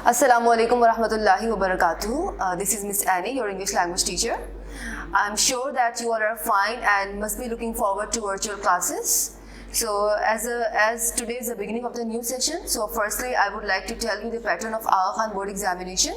Assalamu alaikum wa rahmatullahi wa barakatuh. This is Miss Annie, your English language teacher. I'm sure that you all are fine and must be looking forward to virtual classes. So as today is the beginning of the new session, so firstly I would like to tell you the pattern of Aga Khan board examination.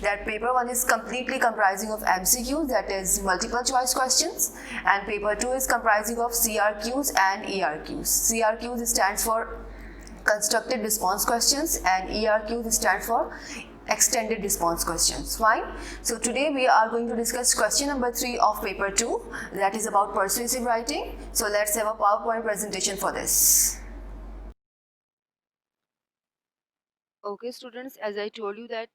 That paper 1 is completely comprising of MCQs, that is multiple choice questions, and paper 2 is comprising of CRQs and ERQs. CRQs stands for constructed response questions and ERQ stands for extended response questions. Fine. So today we are going to discuss question number 3 of paper 2, that is about persuasive writing. So let's have a PowerPoint presentation for this. Okay students, as I told you that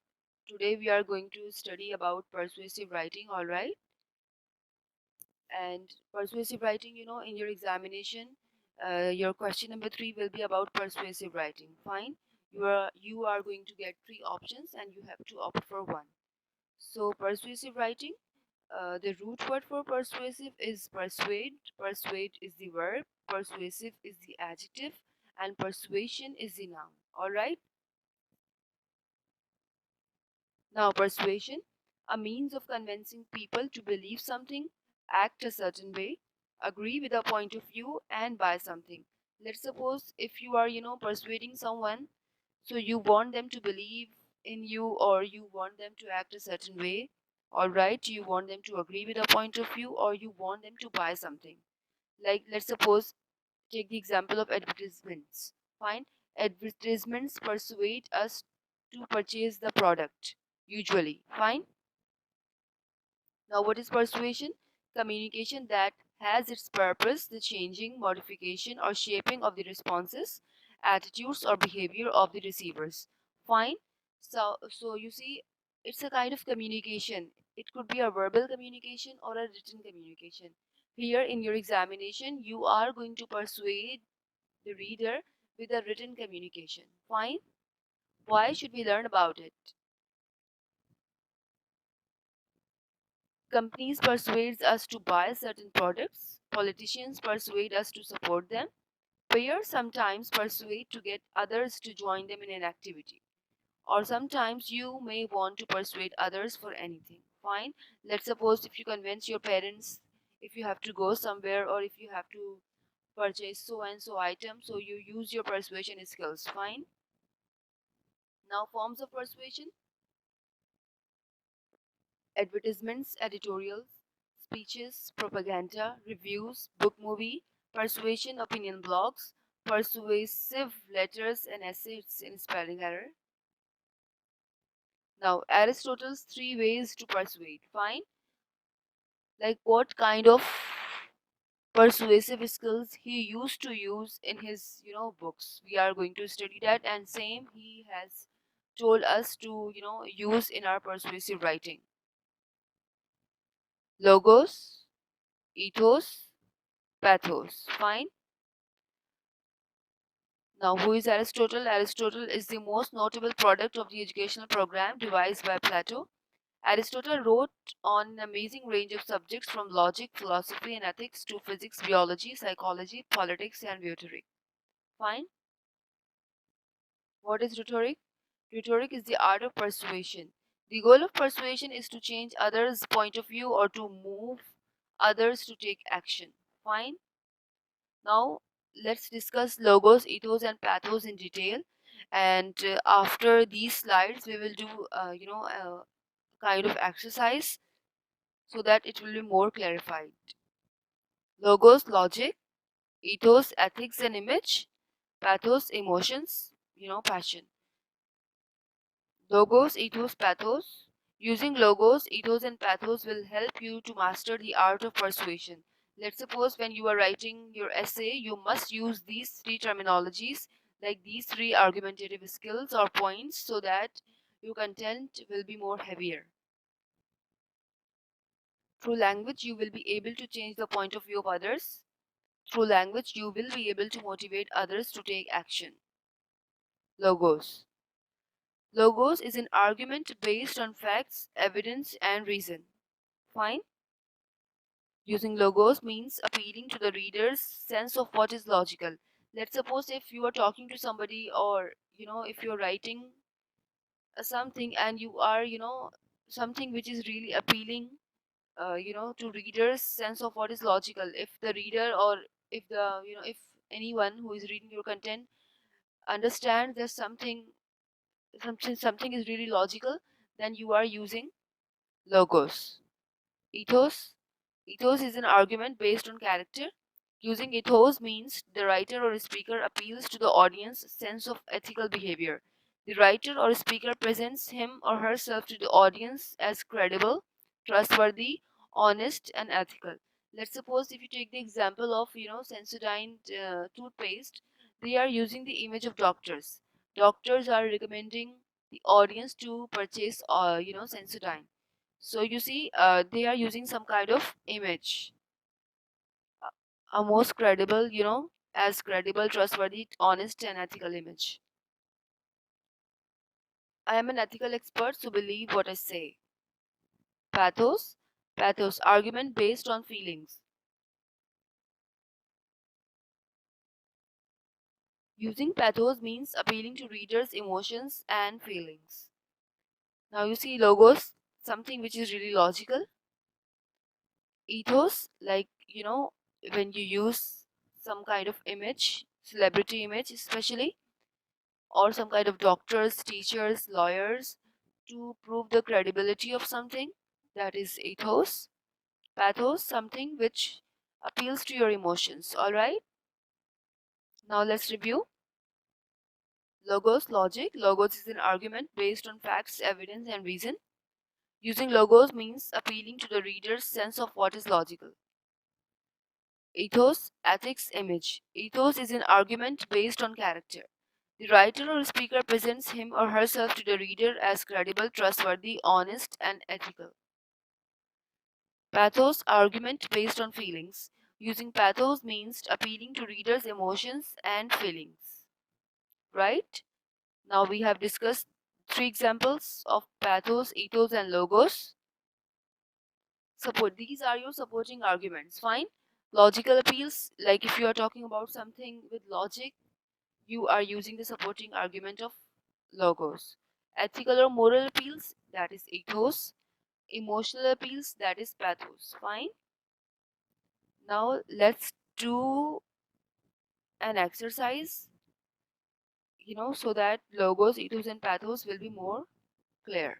today we are going to study about persuasive writing, alright? And persuasive writing, in your examination, your question number 3 will be about persuasive writing. Fine. You are going to get 3 options and you have to opt for one. So persuasive writing, the root word for persuasive is persuade. Persuade is the verb, persuasive is the adjective, and persuasion is the noun. Alright? Now, persuasion, a means of convincing people to believe something, act a certain way, agree with a point of view, and buy something. Let's suppose if you are, persuading someone, so you want them to believe in you or you want them to act a certain way, all right? You want them to agree with a point of view or you want them to buy something. Like, let's suppose, take the example of advertisements. Fine. Advertisements persuade us to purchase the product, usually. Fine. Now, what is persuasion? Communication that has its purpose the changing, modification, or shaping of the responses, attitudes, or behavior of the receivers. Fine. So you see, it's a kind of communication. It could be a verbal communication or a written communication. Here in your examination, you are going to persuade the reader with a written communication. Fine. Why should we learn about it? Companies persuade us to buy certain products. Politicians persuade us to support them. Players sometimes persuade to get others to join them in an activity. Or sometimes you may want to persuade others for anything. Fine. Let's suppose if you convince your parents if you have to go somewhere or if you have to purchase so and so item, so you use your persuasion skills. Fine. Now, forms of persuasion: advertisements, editorials, speeches, propaganda, reviews, book movie, persuasion, opinion blogs, persuasive letters and essays in spelling error. Now, Aristotle's 3 ways to persuade. Fine. Like what kind of persuasive skills he used to use in his, books. We are going to study that, and same he has told us to, use in our persuasive writing. Logos, ethos, pathos. Fine. Now, who is Aristotle? Aristotle is the most notable product of the educational program devised by Plato. Aristotle wrote on an amazing range of subjects from logic, philosophy, and ethics to physics, biology, psychology, politics, and rhetoric. Fine. What is rhetoric? Rhetoric is the art of persuasion. The goal of persuasion is to change others' point of view or to move others to take action. Fine. Now, let's discuss logos, ethos, and pathos in detail. And after these slides, we will do, a kind of exercise so that it will be more clarified. Logos, logic; ethos, ethics and image; pathos, emotions, passion. Logos, ethos, pathos. Using logos, ethos, and pathos will help you to master the art of persuasion. Let's suppose when you are writing your essay, you must use these 3 terminologies, like these 3 argumentative skills or points, so that your content will be more heavier. Through language, you will be able to change the point of view of others. Through language, you will be able to motivate others to take action. Logos. Logos is an argument based on facts, evidence, and reason. Fine. Using logos means appealing to the reader's sense of what is logical. Let's suppose if you are talking to somebody or, if you're writing something, and you are, something which is really appealing, to readers sense of what is logical. If the reader, or if the, if anyone who is reading your content understands that something is really logical, then you are using logos. Ethos. Ethos is an argument based on character. Using ethos means the writer or speaker appeals to the audience's sense of ethical behavior. The writer or speaker presents him or herself to the audience as credible, trustworthy, honest, and ethical. Let's suppose if you take the example of, Sensodyne toothpaste, they are using the image of doctors. Doctors are recommending the audience to purchase, Sensodyne. So you see, they are using some kind of image, a most credible, as credible, trustworthy, honest, and ethical image. I am an ethical expert, so believe what I say. Pathos. Pathos, argument based on feelings. Using pathos means appealing to readers' emotions and feelings. Now you see logos, something which is really logical. Ethos, like, when you use some kind of image, celebrity image especially, or some kind of doctors, teachers, lawyers, to prove the credibility of something, that is ethos. Pathos, something which appeals to your emotions. All right, now let's review. Logos, logic. Logos is an argument based on facts, evidence, and reason. Using logos means appealing to the reader's sense of what is logical. Ethos, ethics, image. Ethos is an argument based on character. The writer or speaker presents him or herself to the reader as credible, trustworthy, honest, and ethical. Pathos, argument based on feelings. Using pathos means appealing to readers' emotions and feelings. Right? Now we have discussed three examples of pathos, ethos, and logos. Support, these are your supporting arguments. Fine. Logical appeals, like if you are talking about something with logic, you are using the supporting argument of logos. Ethical or moral appeals, that is ethos. Emotional appeals, that is pathos. Fine. Now let's do an exercise, so that logos, ethos, and pathos will be more clear.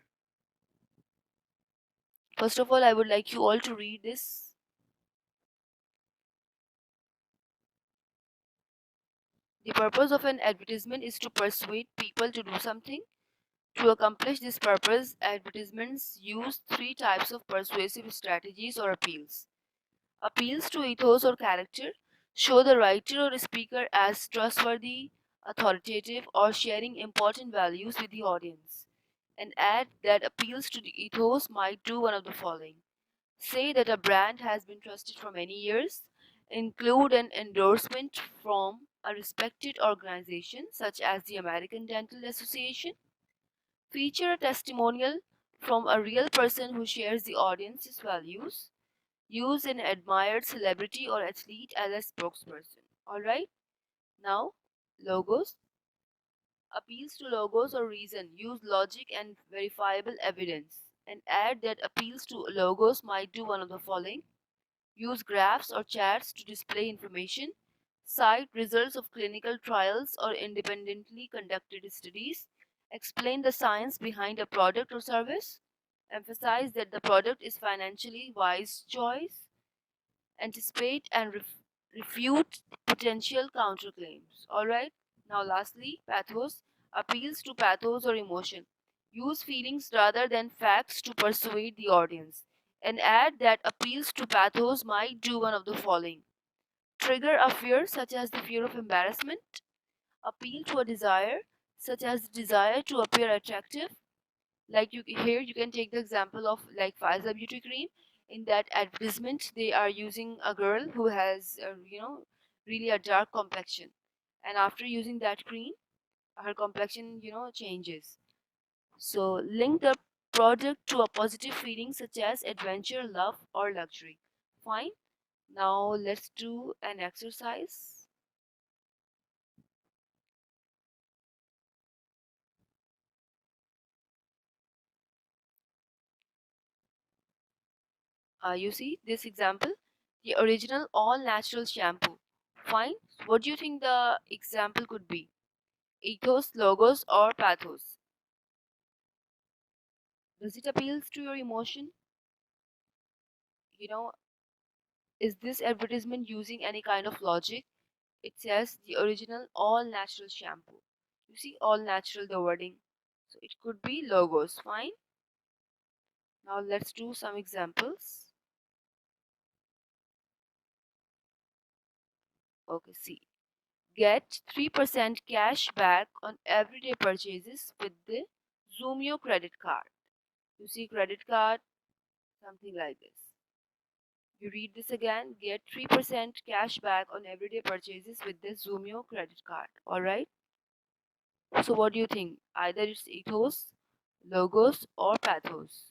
First of all, I would like you all to read this. The purpose of an advertisement is to persuade people to do something. To accomplish this purpose, advertisements use three types of persuasive strategies or appeals. Appeals to ethos or character show the writer or speaker as trustworthy, authoritative, or sharing important values with the audience. An ad that appeals to the ethos might do one of the following. Say that a brand has been trusted for many years. Include an endorsement from a respected organization such as the American Dental Association. Feature a testimonial from a real person who shares the audience's values. Use an admired celebrity or athlete as a spokesperson. Alright, now logos. Appeals to logos or reason. Use logic and verifiable evidence. An ad that appeals to logos might do one of the following. Use graphs or charts to display information. Cite results of clinical trials or independently conducted studies. Explain the science behind a product or service. Emphasize that the product is financially wise choice. Anticipate and refute potential counterclaims. Alright, now lastly, pathos. Appeals to pathos or emotion. Use feelings rather than facts to persuade the audience. An ad that appeals to pathos might do one of the following. Trigger a fear, such as the fear of embarrassment. Appeal to a desire, such as the desire to appear attractive. Like here you can take the example of like Pfizer beauty cream. In that advertisement they are using a girl who has really a dark complexion, and after using that cream her complexion changes. So link the product to a positive feeling such as adventure, love, or luxury. Fine. Now let's do an exercise. You see this example, the original all natural shampoo. Fine. What do you think the example could be? Ethos, logos, or pathos? Does it appeals to your emotion? You know, is this advertisement using any kind of logic? It says the original all natural shampoo. You see, all natural, the wording. So it could be logos. Fine. Now let's do some examples. Okay, see. Get 3% cash back on everyday purchases with the Zoomio credit card. You see, credit card, something like this. You read this again, get 3% cash back on everyday purchases with the Zoomio credit card. Alright? So, what do you think? Either it's ethos, logos, or pathos.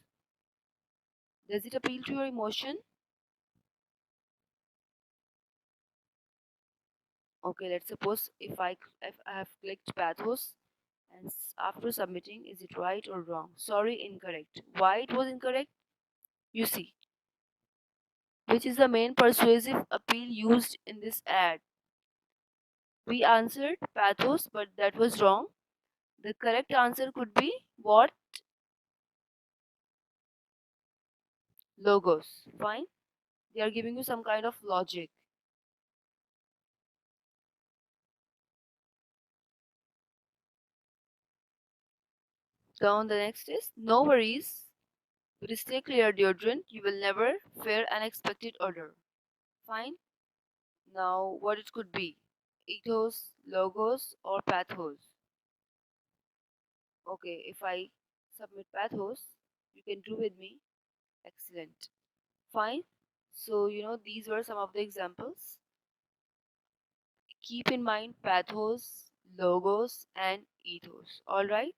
Does it appeal to your emotion? Okay, let's suppose if I have clicked pathos and after submitting, is it right or wrong? Sorry, incorrect. Why it was incorrect? You see, which is the main persuasive appeal used in this ad? We answered pathos, but that was wrong. The correct answer could be what? Logos. Fine. They are giving you some kind of logic. Down the next is no worries. With Stay Clear deodorant, you will never fear unexpected odor. Fine. Now, what it could be? Ethos, logos, or pathos? Okay, if I submit pathos, you can do with me. Excellent. Fine. So, these were some of the examples. Keep in mind pathos, logos, and ethos. Alright?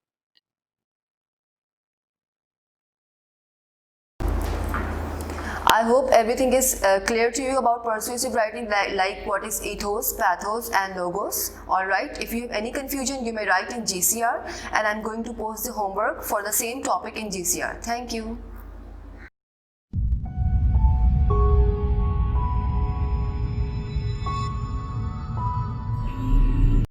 I hope everything is clear to you about persuasive writing, like what is ethos, pathos, and logos. Alright, if you have any confusion, you may write in GCR, and I'm going to post the homework for the same topic in GCR. Thank you.